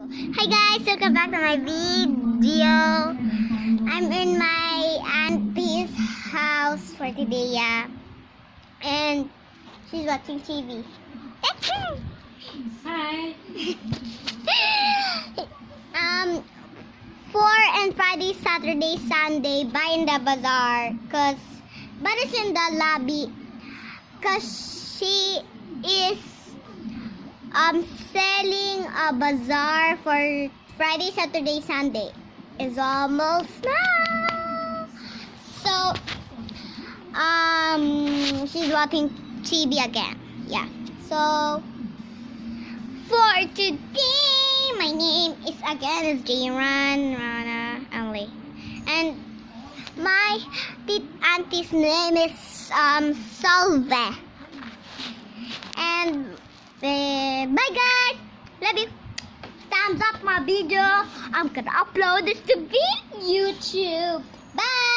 Hi guys, welcome back to my video. I'm in my auntie's house for today, yeah. And she's watching TV. Hi. For and Friday, Saturday, Sunday, buy in the bazaar. But it's in the lobby. Cause she is selling a bazaar for Friday, Saturday, Sunday. It's almost now. So she's watching TV again. Yeah. So for today, my name is Rana Emily, and my auntie's name is Salve. And bye guys, love you. Thumbs up my video. I'm gonna upload this to YouTube. Bye.